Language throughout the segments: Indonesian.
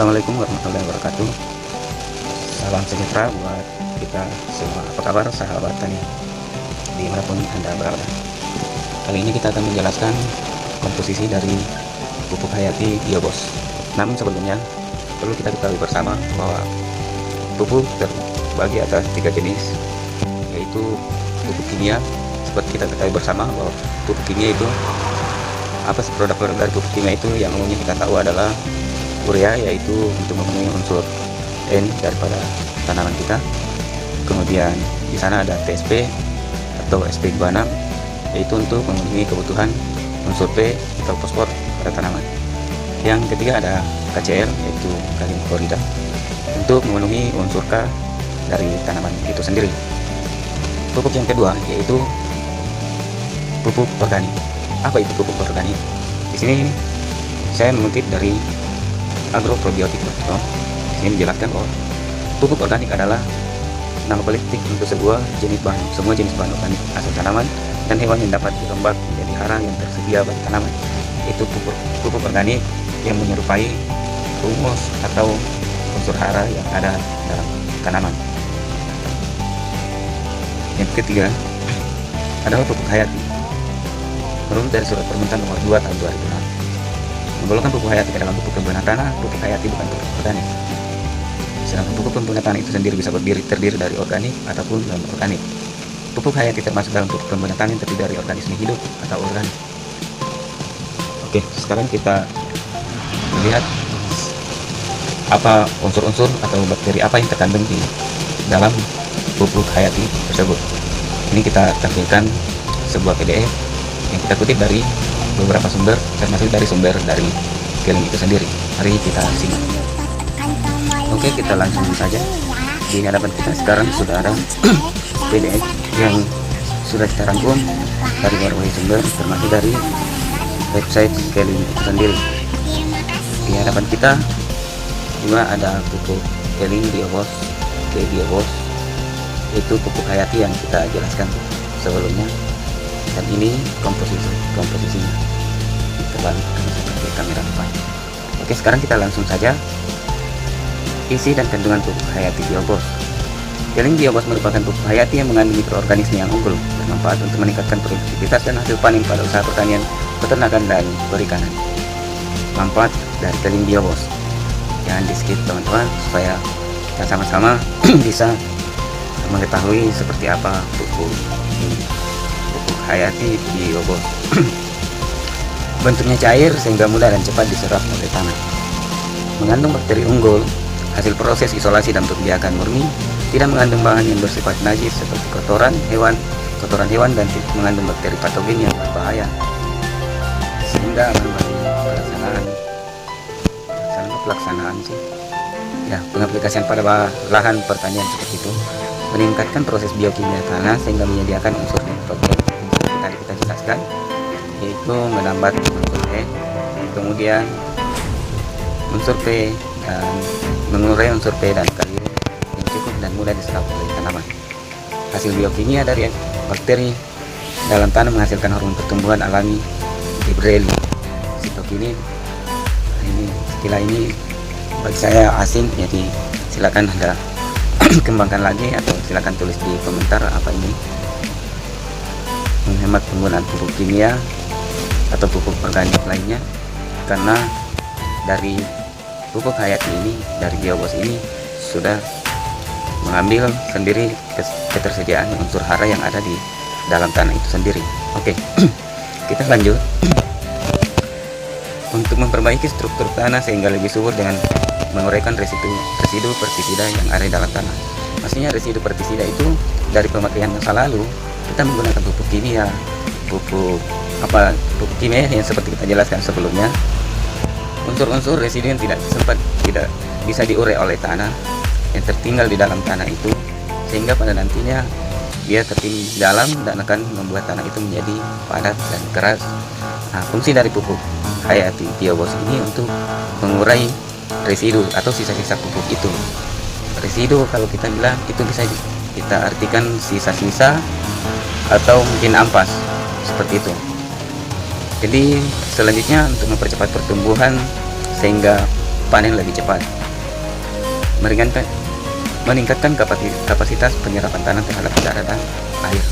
Assalamualaikum warahmatullahi wabarakatuh. Salam sejahtera buat kita semua. Apa kabar sahabat tani dimanapun Anda berada? Kali ini kita akan menjelaskan komposisi dari pupuk hayati Biobos. Namun sebelumnya perlu kita ketahui bersama bahwa pupuk terbagi atas 3 jenis, yaitu pupuk kimia. Seperti kita ketahui bersama bahwa pupuk kimia itu apa sih, produk-produk dari pupuk kimia itu yang umumnya kita tahu adalah urea, yaitu untuk memenuhi unsur N daripada tanaman kita. Kemudian di sana ada TSP atau SP26, yaitu untuk memenuhi kebutuhan unsur P atau fosfor pada tanaman. Yang ketiga ada KCl, yaitu kalium klorida, untuk memenuhi unsur K dari tanaman itu sendiri. Pupuk yang kedua yaitu pupuk organik. Apa itu pupuk organik? Di sini saya mengutip dari agroprobiotik.com. Ini menjelaskan bahwa pupuk organik adalah nama politik untuk semua jenis bahan organik asal tanaman dan hewan yang dapat dirembak menjadi hara yang tersedia bagi tanaman. Itu pupuk organik yang menyerupai humus atau unsur hara yang ada dalam tanaman. Yang ketiga adalah pupuk hayati. Menurut dari surat permintaan nomor 2 tahun 2006, menggolongkan pupuk hayati ke dalam pupuk pembuatan tanah. Pupuk hayati bukan pupuk organik. Sedangkan pupuk pembuatan tanah itu sendiri bisa terdiri dari organik ataupun non-organik. Pupuk hayati termasuk dalam pupuk pembuatan tanah yang terdiri dari organisme hidup atau organik. Oke, sekarang kita melihat apa unsur-unsur atau bakteri apa yang terkandung di dalam pupuk hayati tersebut. Ini kita tampilkan sebuah PDF yang kita kutip dari beberapa sumber, termasuk dari sumber dari Keling itu sendiri. Mari kita simak. Oke, kita langsung saja. Di hadapan kita sekarang sudah ada PDF yang sudah kita rangkum dari berbagai sumber, termasuk dari website Keling itu sendiri. Di hadapan kita juga ada pupuk Keling Biobos, Biobos, itu pupuk hayati yang kita jelaskan sebelumnya. Dan ini komposisinya terbalik seperti kamera depan. Oke, sekarang kita langsung saja isi dan kandungan pupuk hayati Biobos. Keling Biobos merupakan pupuk hayati yang mengandung mikroorganisme yang unggul, bermanfaat untuk meningkatkan produktivitas dan hasil panen pada usaha pertanian, peternakan, dan perikanan. Manfaat dari Keling Biobos, jangan di skip teman-teman, supaya kita sama-sama bisa mengetahui seperti apa pupuk ini. Hayati Biobos. Bentuknya cair sehingga mudah dan cepat diserap oleh tanah. Mengandung bakteri unggul, hasil proses isolasi dan pembiakan murni, tidak mengandung bahan yang bersifat najis seperti kotoran hewan dan tidak mengandung bakteri patogen yang berbahaya, sehingga aman bagi pelaksanaan pengaplikasian pada lahan pertanian seperti itu. Meningkatkan proses biokimia tanah sehingga menyediakan unsur nitrogen tadi kita jelaskan, yaitu menambah unsur E, kemudian unsur P, dan mengurai unsur P dan kalium yang cukup dan mudah diserap oleh tanaman. Hasil biokimia dari bakteri dalam tanah menghasilkan hormon pertumbuhan alami gibrelin, sitokinin. Ini istilah ini bagi saya asing, jadi silakan Anda kembangkan lagi atau silakan tulis di komentar apa ini. Menghemat penggunaan pupuk kimia atau pupuk organik lainnya, karena dari pupuk hayati ini, dari Biobos ini sudah mengambil sendiri ketersediaan unsur hara yang ada di dalam tanah itu sendiri. Oke, kita lanjut. Untuk memperbaiki struktur tanah sehingga lebih subur dengan menguraikan residu pestisida yang ada di dalam tanah. Maksudnya residu pestisida itu dari pemakaian masa lalu kita menggunakan pupuk kimia, pupuk kimia yang seperti kita jelaskan sebelumnya. Unsur-unsur residu yang tidak bisa diurai oleh tanah yang tertinggal di dalam tanah itu, sehingga pada nantinya dia tertinggal di dalam dan akan membuat tanah itu menjadi padat dan keras. Nah, fungsi dari pupuk hayati Biobos ini untuk mengurai residu atau sisa-sisa pupuk itu. Residu kalau kita bilang itu bisa kita artikan sisa-sisa atau mungkin ampas, seperti itu. Jadi selanjutnya untuk mempercepat pertumbuhan sehingga panen lebih cepat, meningkatkan kapasitas penyerapan tanah terhadap udara dan air.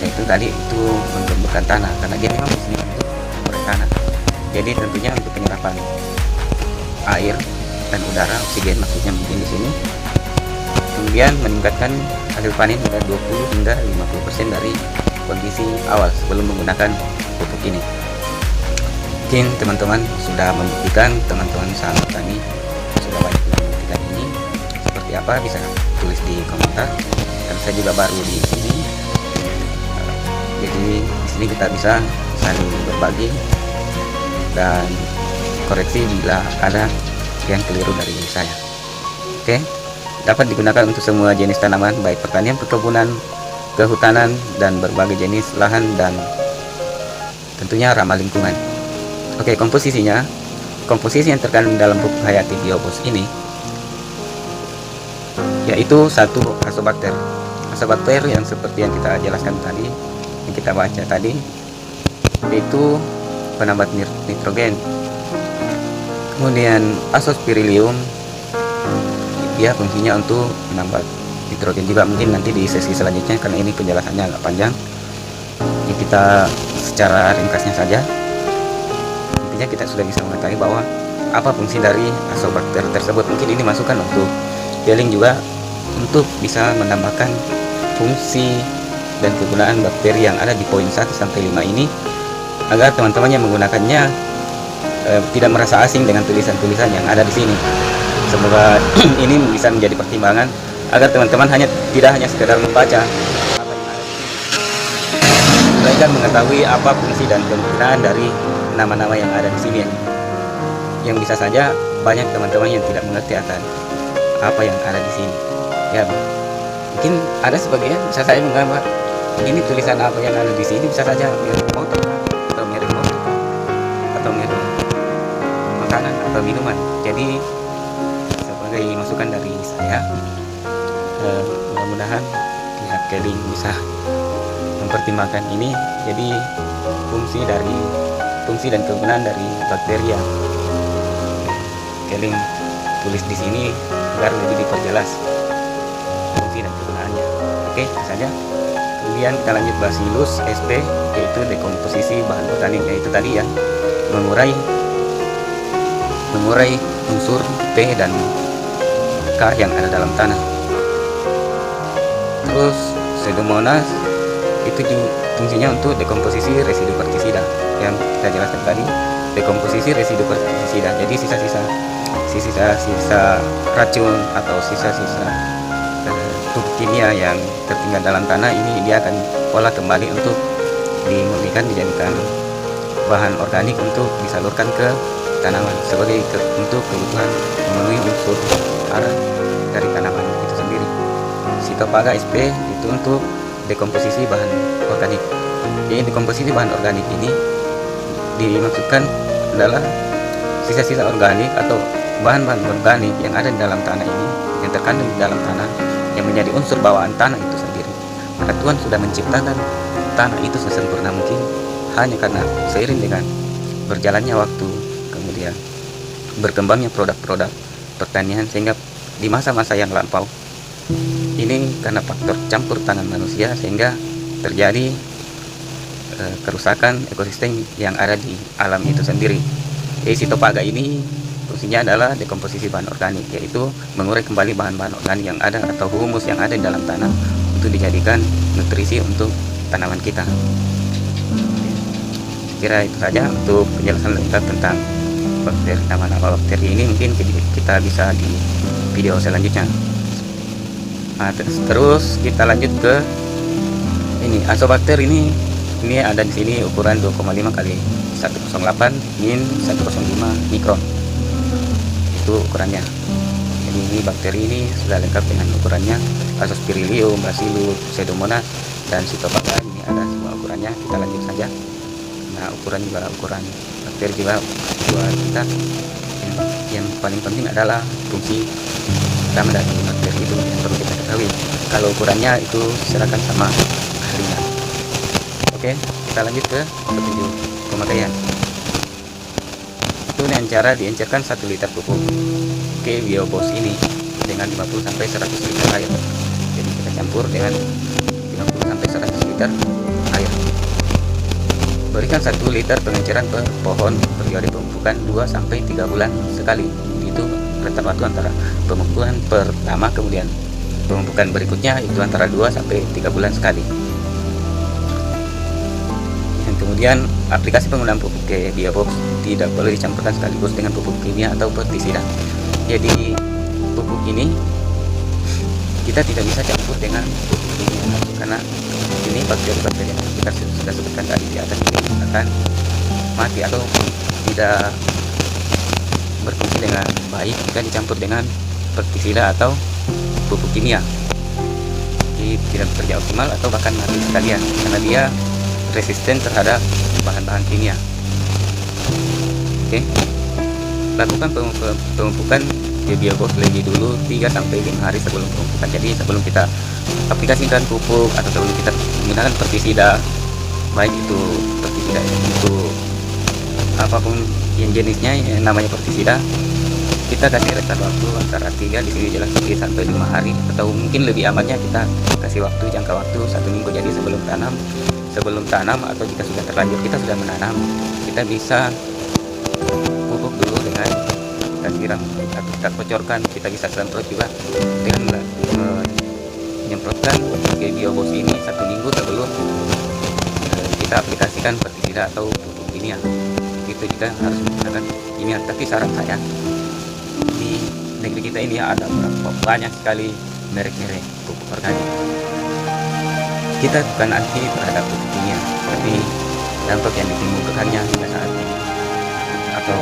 Yaitu tadi itu menggemburkan tanah karena dia memang fungsinya untuk mengurai tanah. Jadi tentunya untuk penyerapan air dan udara, oksigen maksudnya mungkin di sini. Kemudian meningkatkan hasil panen pada 20 hingga 50% dari kondisi awal sebelum menggunakan pupuk ini. Mungkin teman-teman sudah membuktikan, teman-teman sahabat tani sudah banyak yang membuktikan ini. Seperti apa bisa tulis di komentar. Dan saya juga baru di sini. Jadi di sini kita bisa saling berbagi dan koreksi bila ada yang keliru dari saya. Oke, dapat digunakan untuk semua jenis tanaman, baik pertanian, perkebunan, kehutanan, dan berbagai jenis lahan, dan tentunya ramah lingkungan. Oke, komposisinya. Komposisi yang terkandung dalam pupuk hayati biobos ini yaitu 1 asobakter. Asobakter yang seperti yang kita jelaskan tadi, yang kita baca tadi, yaitu penambat nitrogen. Kemudian azospirillum, dia fungsinya untuk menambah nitrogen juga. Mungkin nanti di sesi selanjutnya, karena ini penjelasannya agak panjang, jadi kita secara ringkasnya saja. Intinya kita sudah bisa mengetahui bahwa apa fungsi dari asobakter tersebut. Mungkin ini masukan untuk Peling juga untuk bisa menambahkan fungsi dan kegunaan bakteri yang ada di poin 1 sampai 5 ini, agar teman-teman yang menggunakannya tidak merasa asing dengan tulisan-tulisan yang ada di sini. Semoga ini bisa menjadi pertimbangan agar teman-teman tidak hanya sekedar membaca apa yang ada di sini, melainkan mengetahui apa fungsi dan kegunaan dari nama-nama yang ada di sini. Yang bisa saja banyak teman-teman yang tidak mengerti akan apa yang ada di sini. Ya, mungkin ada sebagian bisa saya menggambar ini tulisan apa yang ada di sini, bisa saja mirip motor atau mirip mobil atau mirip makanan atau minuman. Jadi sebagai masukan dari saya, mudah-mudahan pihak Keling bisa mempertimbangkan ini. Jadi fungsi dan kegunaan dari bakteri yang Keling tulis di sini agar lebih diperjelas fungsi dan kegunaannya. Oke, itu saja. Kemudian kita lanjut Bacillus sp, yaitu dekomposisi bahan organik, yaitu tadi ya mengurai unsur P dan K yang ada dalam tanah. Terus Pseudomonas itu fungsinya untuk dekomposisi residu pestisida yang kita jelaskan tadi. Dekomposisi residu pestisida, jadi sisa-sisa racun atau sisa-sisa pupuk kimia yang tertinggal dalam tanah ini, dia akan olah kembali untuk dimurnikan, dijadikan bahan organik untuk disalurkan ke tanaman sebagai untuk kebutuhan memenuhi unsur hara dari tanaman itu sendiri. Cytophaga sp itu untuk dekomposisi bahan organik. Jadi dekomposisi bahan organik ini dimaksudkan adalah sisa-sisa organik atau bahan-bahan organik yang ada di dalam tanah ini, yang terkandung di dalam tanah, yang menjadi unsur bawaan tanah itu sendiri. Maka Tuhan sudah menciptakan tanah itu sesempurna mungkin hanya karena seiring dengan berjalannya waktu, kemudian berkembangnya produk-produk pertanian, sehingga di masa-masa yang lampau ini karena faktor campur tangan manusia sehingga terjadi kerusakan ekosistem yang ada di alam itu sendiri. Jadi Cytophaga ini fungsinya adalah dekomposisi bahan organik, yaitu mengurai kembali bahan-bahan organik yang ada atau humus yang ada di dalam tanah untuk dijadikan nutrisi untuk tanaman kita. Kira itu saja untuk penjelasan lengkap tentang bakteri, nama-nama bakteri ini. Mungkin kita bisa di video selanjutnya. Nah, terus kita lanjut ke ini asobakter ini ada di sini ukuran 2,5 kali 108 min 105 mikron, itu ukurannya. Jadi ini bakteri ini sudah lengkap dengan ukurannya. Azospirillum, Bacillus, Pseudomonas, dan Cytophaga ini ada semua ukurannya. Kita lanjut saja. Nah, ukuran bakteri juga buat kita yang paling penting adalah fungsi utama dari bakteri itu yang perlu kita ketahui. Kalau ukurannya itu silakan sama ahlinya. Oke, kita lanjut ke petunjuk pemakaian. itu dengan cara diencerkan 1 liter pupuk ke biobos ini dengan 50 sampai 100 liter air. Jadi kita campur dengan 50 sampai 100 liter air. Berikan 1 liter pengenceran per pohon, periode pemupukan 2 sampai 3 bulan sekali. Itu rentang waktu antara pemupukan pertama kemudian pemupukan berikutnya itu antara 2 sampai 3 bulan sekali. Dan kemudian aplikasi penggunaan pupuk ke biobox tidak boleh dicampurkan sekaligus dengan pupuk kimia atau pestisida. Jadi pupuk ini kita tidak bisa campur dengan pupuk kimia karena ini bakteri-bakteri yang kita sudah sebutkan tadi di atas ini akan mati atau tidak berfungsi dengan baik jika dicampur dengan pestisida atau pupuk kimia. Jadi tidak bekerja optimal atau bahkan mati sekalian karena dia resisten terhadap bahan-bahan kimia. Oke. Lakukan pemupukan di biobox lebih dulu 3 sampai 5 hari sebelum pemupukan. Jadi sebelum kita aplikasikan pupuk atau sebelum kita menggunakan pestisida, baik itu pestisida itu apapun yang jenisnya yang namanya pestisida, kita kasih rentang waktu antara 3, di sini jelas 3 sampai 5 hari atau mungkin lebih amannya kita kasih waktu jangka waktu 1 minggu. Jadi sebelum tanam atau jika sudah terlanjur kita sudah menanam, kita bisa pupuk dulu dengan kita siram atau kita kocorkan, kita bisa semprot juga dengan menyemprotkan ke biobos ini 1 minggu sebelum kita aplikasikan pestisida atau pupuk kimia. Itu juga harus menggunakan kimia. Tapi saran saya, di negeri kita ini ada banyak sekali merek-merek pupuk organik. Kita bukan anti terhadap pupuk kimia, tapi dampak yang ditimbulkannya pada saat ini atau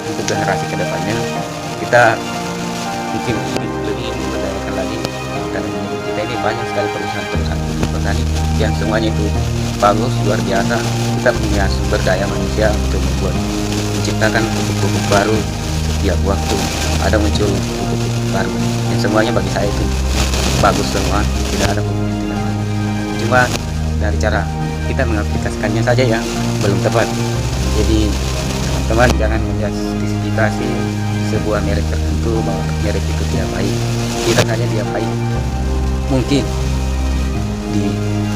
untuk generasi kedepannya kita mungkin lebih memberdayakan lagi karena kita ini banyak sekali perusahaan-perusahaan pupuk organik yang semuanya itu bagus, luar biasa. Kita punya sumber daya manusia untuk menciptakan pupuk-pupuk baru. Setiap waktu ada muncul pupuk-pupuk baru yang semuanya bagi saya itu bagus semua, tidak ada pupuk yang tidak bagus. Cuma dari cara kita mengaplikasikannya saja yang belum tepat. Jadi teman-teman jangan menjustifikasi sebuah merek tertentu bahwa merek itu tidak baik. Tidak hanya dia baik, mungkin di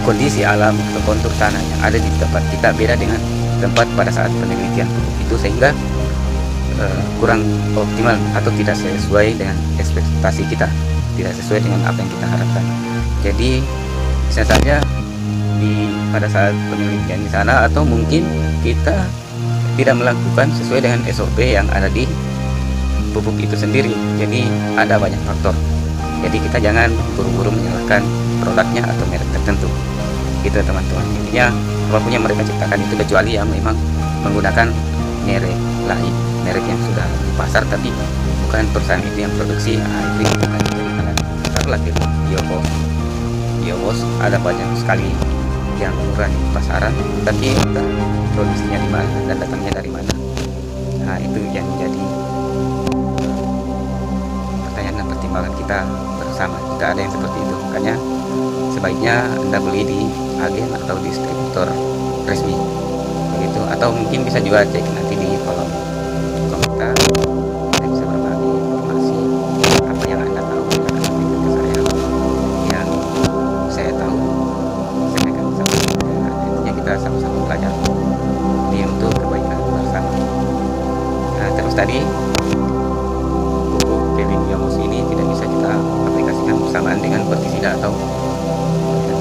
kondisi alam atau kontur tanah yang ada di tempat kita beda dengan tempat pada saat penelitian pupuk itu, sehingga kurang optimal atau tidak sesuai dengan ekspektasi kita, tidak sesuai dengan apa yang kita harapkan. Jadi bisa saja pada saat penelitian di sana atau mungkin kita tidak melakukan sesuai dengan SOP yang ada di pupuk itu sendiri. Jadi ada banyak faktor. Jadi kita jangan buru-buru menyalahkan produknya atau merek tertentu. Gitu teman-teman. Intinya apapun yang mereka ciptakan itu, kecuali yang memang menggunakan merek lain, merek yang sudah di pasar tapi bukan perusahaan itu yang produksi. Itu bukan jadi kalian besar lagi. Biobos ada banyak sekali yang murah di pasaran, tapi entah produksinya di mana dan datangnya dari mana. Nah, itu yang menjadi pertanyaan dan pertimbangan kita bersama. Tidak ada yang seperti itu. Makanya sebaiknya Anda beli di agen atau distributor resmi begitu, atau mungkin bisa juga cek nanti di kolom komentar. Kita bisa berbagi informasi apa yang Anda tahu dengan ke saya, yang saya tahu saya akan sampaikan. Intinya kita sama-sama belajar ini untuk kebaikan bersama. Nah, terus tadi pupuk Biobos ini tidak bisa kita aplikasikan bersamaan dengan pestisida atau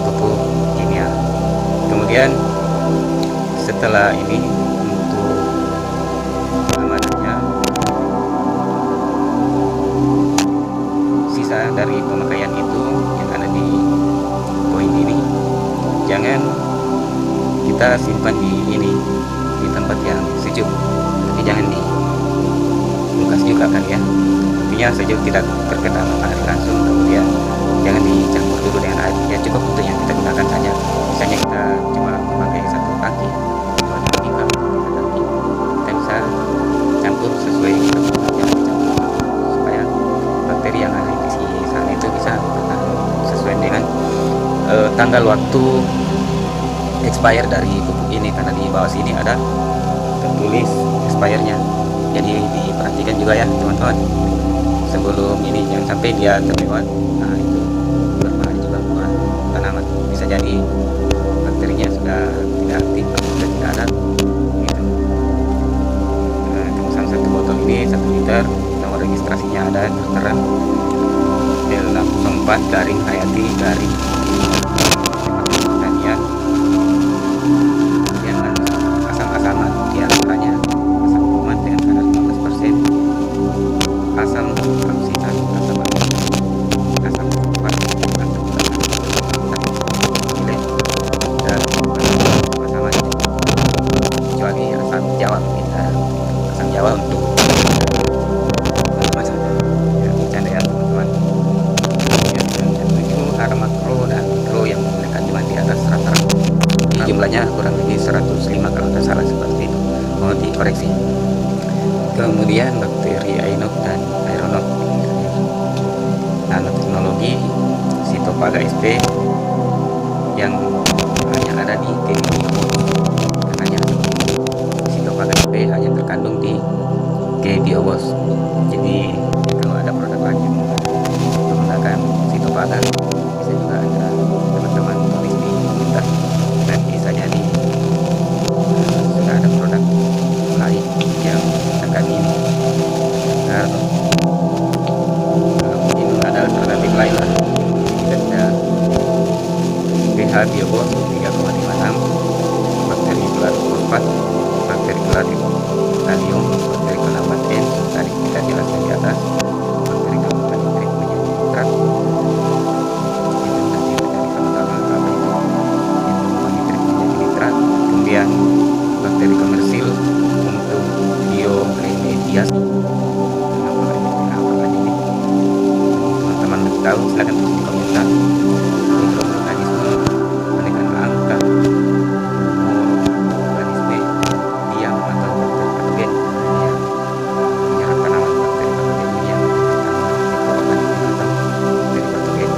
pupuk kimia. Kemudian setelah ini untuk amanahnya, sisa dari pemakaian itu yang ada di poin ini jangan kita simpan di tempat yang sejuk, tapi jangan di kulkas juga kan ya. Intinya sejuk, tidak terkena matahari langsung. Kemudian jangan dicampur dulu dengan air, ya cukup untuk yang kita gunakan saja. Misalnya kita cuma memakai 1 tangki atau 2 tangki, kita bisa campur sesuai yang dicampur supaya bakteri yang ada di sana itu bisa bertahan sesuai dengan tanggal waktu expire dari pupuk ini, karena di bawah sini ada tertulis expire-nya. Jadi diperhatikan juga ya teman-teman, sebelum ini jangan sampai dia terlewat. Nah itu berbahaya juga buat tanaman, bisa jadi bakterinya sudah tidak aktif atau sudah tidak ada gitu. Nah, kemasan satu botol ini 1 liter, nomor registrasinya ada tertera L604 garing Hayati garing pertanian. Kemudian asam-asaman diantaranya asam kuman dengan kadar 15%, asam amsitan, asam amino, asam sulfat, dan asam kecuali asam jawa, asam jawa untuk masak ya, bercanda ya teman-teman. Yang ke-7 makro dan mikro yang memiliki kandungan di atas rata-rata, jumlahnya kurang lebih 105 kalau tidak salah, seperti itu, mohon dikoreksi. Kemudian bakteri Ainoc dan Aeronoc, nanoteknologi Cytophaga sp yang hanya ada di T-bio, katanya Cytophaga sp hanya terkandung di T-biobos. Jadi kalau ada produk lagi menggunakan Cytophaga, bisa juga ada teman-teman tulis di komentar, dan bisa jadi sudah ada produk lain yang akan ini. Nah, mungkin ada alternatif lain lah. Kita ada pH biobos 3,56, bakteri Glarofurfat, bakteri Glarifolium, bakteri Calabatin tadi kita jelaskan di atas, bakteri Calabatin menjadi nitrat. Itu tadi dari sama-sama apa itu nitrat menjadi nitrat. Kemudian bakteri komersil untuk bioremediasi. Apa lagi nih? Teman-teman tahu silahkan tulis di komentar. Mikroorganisme menekan angka organisme diam atau patogen yang menyerang tanaman, bakteri patogen yang mikroorganisme atau bakteri patogen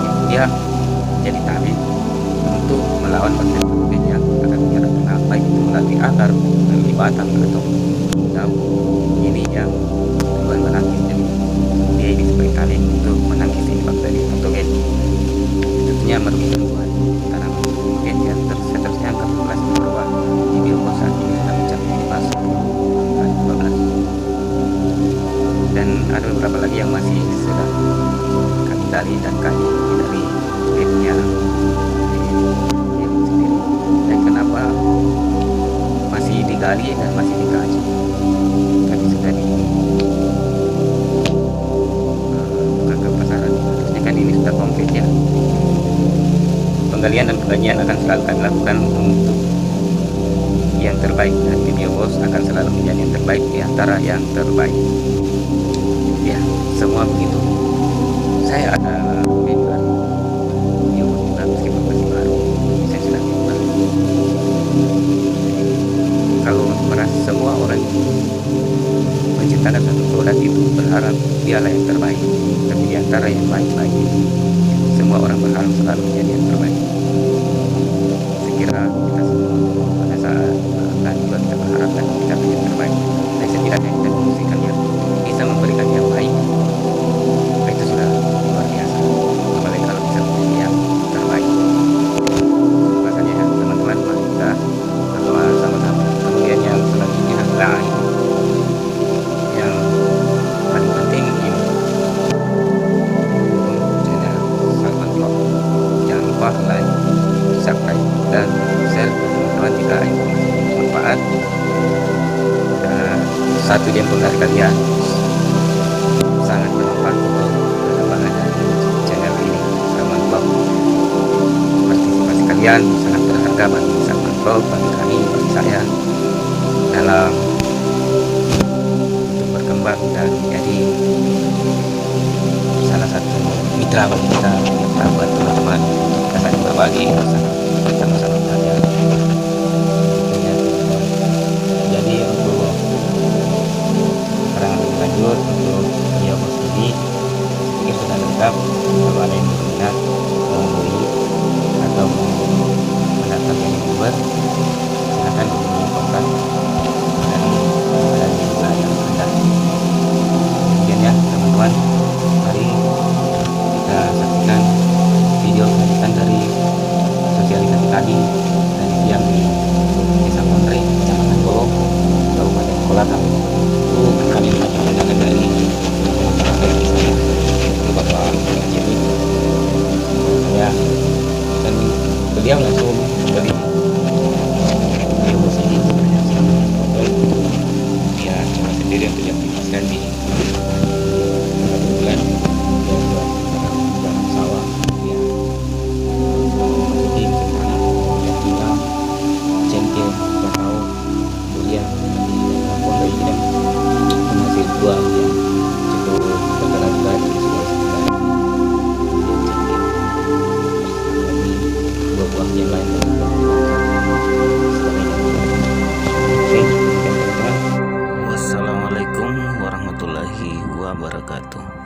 yang dia jadi tabib untuk melawan bakteri patogen yang akan menyerang tanaman, baik itu melalui akar, melalui batang atau daun. Ini yang tujuan menangkis, jadi dia ini sebagai tali untuk menangkis ini bakteri patogen. Tentunya merugikan buat tanaman. Kemudian yang seterusnya ke-11 berubah di biobos saat ini sudah mencapai 12. Dan ada beberapa lagi yang masih sedang kami gali dan kaji dari webnya sendiri. Dan kenapa masih digali dan masih dikaji? Kami sudah buka ke pasaran, harusnya kan ini sudah komplit ya. Penggalian dan pengkajian akan selalu kami lakukan untuk yang terbaik, dan biobos akan selalu menjadi yang terbaik di antara yang terbaik. Ya, semua begitu. Saya ada member biobos juga meskipun masih baru, saya sudah member. Kalau merasa semua orang menciptakan satu produk itu berharap dialah yang terbaik, tapi di antara yang baik-baik itu semua orang berharap selalu menjadi yang terbaik. Saya kira kita semua pada saat akan juga kita berharap dan kita menjadi yang terbaik, dan setidaknya kita mengungsikan yang bisa memberikan yang baik, itu sudah luar biasa, apalagi kalau bisa menjadi yang terbaik. Makanya ya teman-teman, mari kita berdoa sama-sama. Kemudian yang selanjutnya lain, yang paling penting ini dukung channel Salman Vlog. Jangan lupa like, subscribe, dan share ke teman-teman jika informasi ini bermanfaat. Dan satu jempol dari kalian sangat bermanfaat untuk perkembangan channel ini Salman Vlog. Partisipasi kalian sangat berharga bagi Salman Vlog, bagi kami, bagi saya, dalam untuk berkembang dan menjadi salah satu mitra bagi kita, mitra buat teman-teman, kita saling berbagi sama-sama belajar. Jadi untuk keterangan lebih lanjut untuk biobos ini sedikit sudah lengkap. Kalau ada yang berminat mau beli atau mau mendaftar jadi member, silakan hubungi kontak Kan di bulan dia buat dalam sawah ya, masukin ke tanah ya, hitam cengkeh bakau durian di dalam pondok ini kan menghasil buah yang cukup terkenal juga di Sulawesi Tenggara. Kemudian cengkeh, lagi buah-buah yang lain yang juga sebagainya. Oke, demikian teman-teman. Wassalamualaikum warahmatullahi wabarakatuh.